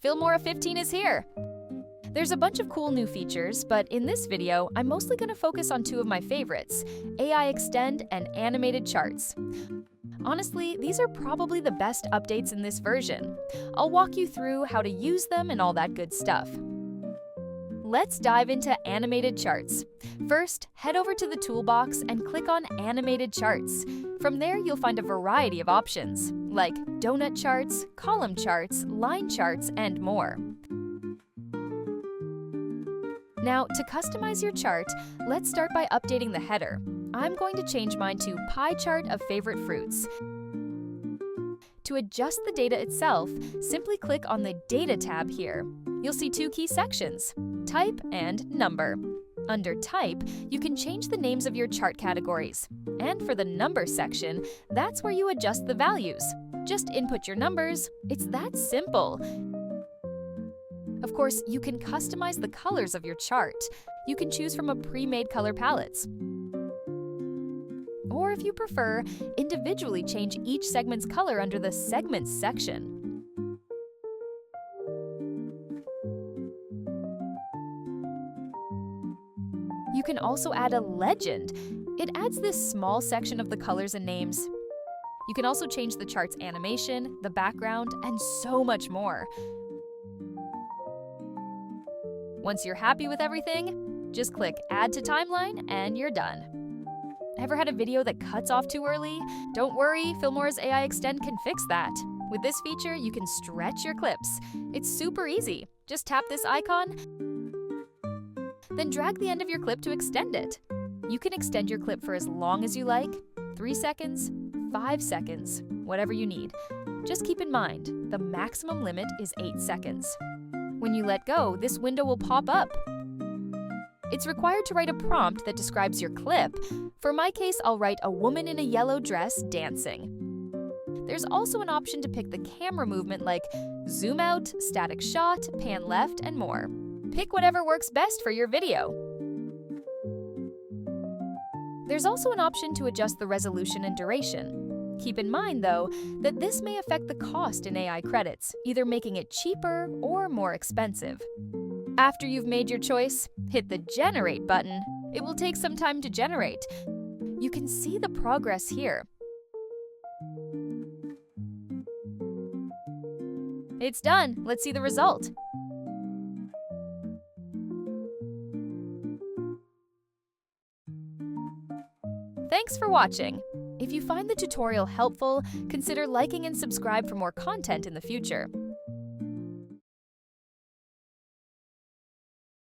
Filmora15 is here! There's a bunch of cool new features, but in this video, I'm mostly going to focus on two of my favorites, AI Extend and Animated Charts. Honestly, these are probably the best updates in this version. I'll walk you through how to use them and all that good stuff. Let's dive into Animated Charts. First, head over to the toolbox and click on Animated Charts. From there, you'll find a variety of options, like donut charts, column charts, line charts, and more. Now, to customize your chart, let's start by updating the header. I'm going to change mine to Pie Chart of Favorite Fruits. To adjust the data itself, simply click on the Data tab here. You'll see two key sections, Type and Number. Under Type, you can change the names of your chart categories. And for the Number section, that's where you adjust the values. Just input your numbers. It's that simple. Of course, you can customize the colors of your chart. You can choose from a pre-made color palettes. Or if you prefer, individually change each segment's color under the Segments section. You can also add a legend. It adds this small section of the colors and names. You can also change the chart's animation, the background, and so much more. Once you're happy with everything, just click Add to Timeline and you're done. Ever had a video that cuts off too early? Don't worry, Filmora's AI Extend can fix that. With this feature, you can stretch your clips. It's super easy. Just tap this icon, then drag the end of your clip to extend it. You can extend your clip for as long as you like, 3 seconds, 5 seconds, whatever you need. Just keep in mind, the maximum limit is 8 seconds. When you let go, this window will pop up. It's required to write a prompt that describes your clip. For my case, I'll write a woman in a yellow dress dancing. There's also an option to pick the camera movement like zoom out, static shot, pan left, and more. Pick whatever works best for your video. There's also an option to adjust the resolution and duration. Keep in mind, though, that this may affect the cost in AI credits, either making it cheaper or more expensive. After you've made your choice, hit the Generate button. It will take some time to generate. You can see the progress here. It's done. Let's see the result. Thanks for watching. If you find the tutorial helpful, consider liking and subscribe for more content in the future.